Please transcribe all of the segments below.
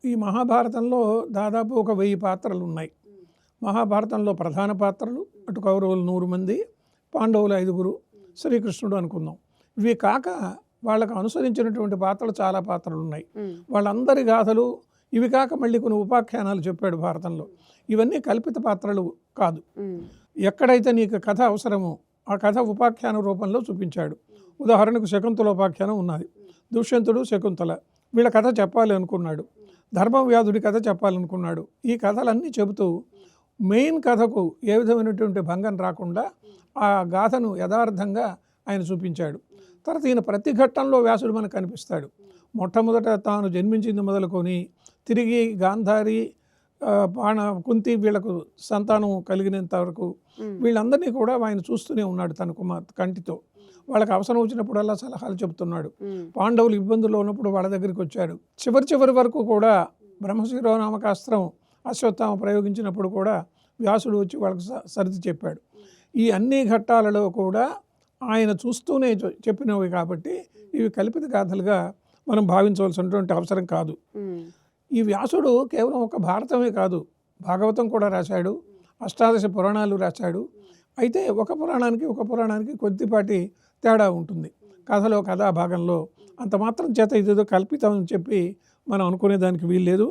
ఈ మహాభారతంలో దాదాపు ఒక 1000 పాత్రలు ఉన్నాయి. మహాభారతంలో ప్రధాన పాత్రలు అటు కౌరవులు 100 మంది, పాండవులు 5గురు, శ్రీకృష్ణుడు అనుకుందాం. ఇవి కాక వాళ్ళకు అనుసరించినటువంటి పాత్రలు చాలా పాత్రలు ఉన్నాయి. వాళ్ళందరి గాథలు ఇవి కాక మళ్ళీ కొన్ని ఉపాఖ్యానాలు చెప్పాడు భారతంలో. ఇవన్నీ కల్పిత పాత్రలు కాదు. ఎక్కడైతే నీకు కథ అవసరమో ఆ కథ ఉపాఖ్యాన రూపంలో చూపించాడు. ఉదాహరణకు శకుంతల ఉపాఖ్యానం ఉన్నది. దుష్యంతుడు, శకుంతల వీళ్ళ కథ చెప్పాలి అనుకున్నాడు. ధర్మవ్యాధుడి కథ చెప్పాలనుకున్నాడు. ఈ కథలన్నీ చెబుతూ మెయిన్ కథకు ఏ విధమైనటువంటి భంగం రాకుండా ఆ గాథను యథార్థంగా ఆయన చూపించాడు. తర్వాత ఈయన ప్రతి ఘట్టంలో వ్యాసుడు మనకు కనిపిస్తాడు. మొట్టమొదట తాను జన్మించింది మొదలుకొని తిరిగి గాంధారి, కుంతి వీళ్ళకు సంతానం కలిగినంత వరకు వీళ్ళందరినీ కూడా ఆయన చూస్తూనే ఉన్నాడు తన కంటితో. వాళ్ళకి అవసరం వచ్చినప్పుడల్లా సలహాలు చెబుతున్నాడు. పాండవులు ఇబ్బందుల్లో ఉన్నప్పుడు వాళ్ళ దగ్గరికి వచ్చాడు. చివరి వరకు కూడా బ్రహ్మశిరోనామకాస్త్రం అశ్వత్థామ ప్రయోగించినప్పుడు కూడా వ్యాసుడు వచ్చి వాళ్ళకి సరిది చెప్పాడు. ఈ అన్ని ఘట్టాలలో కూడా ఆయన చూస్తూనే చెప్పినవి కాబట్టి ఇవి కల్పిత గాథలుగా మనం భావించవలసినటువంటి అవసరం కాదు. ఈ వ్యాసుడు కేవలం ఒక భారతమే కాదు, భాగవతం కూడా రాశాడు, అష్టాదశ పురాణాలు రాశాడు. అయితే ఒక పురాణానికి కొద్దిపాటి తేడా ఉంటుంది కథలో, కథా భాగంలో. అంత మాత్రం చేత ఇదేదో కల్పితం అని చెప్పి మనం అనుకునేదానికి వీల్లేదు.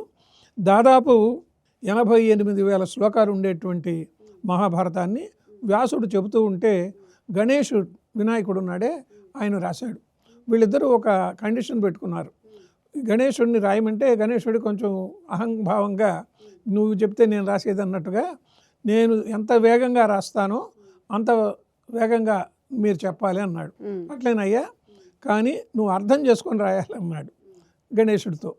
దాదాపు 88,000 శ్లోకాలు ఉండేటువంటి మహాభారతాన్ని వ్యాసుడు చెబుతూ ఉంటే గణేశుడు, వినాయకుడు ఉన్నాడే, ఆయన రాశాడు. వీళ్ళిద్దరూ ఒక కండిషన్ పెట్టుకున్నారు. గణేశుడిని రాయమంటే గణేశుడు కొంచెం అహంభావంగా నువ్వు చెప్తే నేను రాసేది అన్నట్టుగా, నేను ఎంత వేగంగా రాస్తానో అంత వేగంగా మీరు చెప్పాలి అన్నాడు. అట్లేనయ్యా, కానీ నువ్వు అర్థం చేసుకొని రాయాలన్నాడు గణేశుడితో.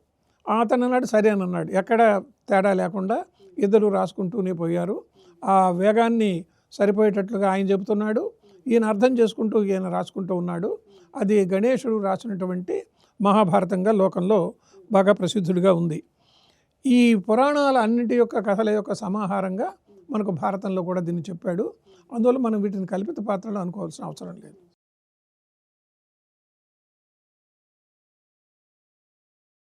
అతను అన్నాడు సరే అని అన్నాడు. ఎక్కడ తేడా లేకుండా ఇద్దరు రాసుకుంటూనే పోయారు. ఆ వేగాన్ని సరిపోయేటట్లుగా ఆయన చెబుతున్నాడు, ఈయన అర్థం చేసుకుంటూ ఈయన రాసుకుంటూ ఉన్నాడు. అది గణేశుడు రాసినటువంటి మహాభారతంగా లోకంలో బాగా ప్రసిద్ధుడిగా ఉంది. ఈ పురాణాల అన్నింటి యొక్క కథల యొక్క సమాహారంగా మనకు భారతంలో కూడా దీన్ని చెప్పాడు. అందువల్ల మనం వీటిని కల్పిత పాత్రలు అనుకోవాల్సిన అవసరం లేదు.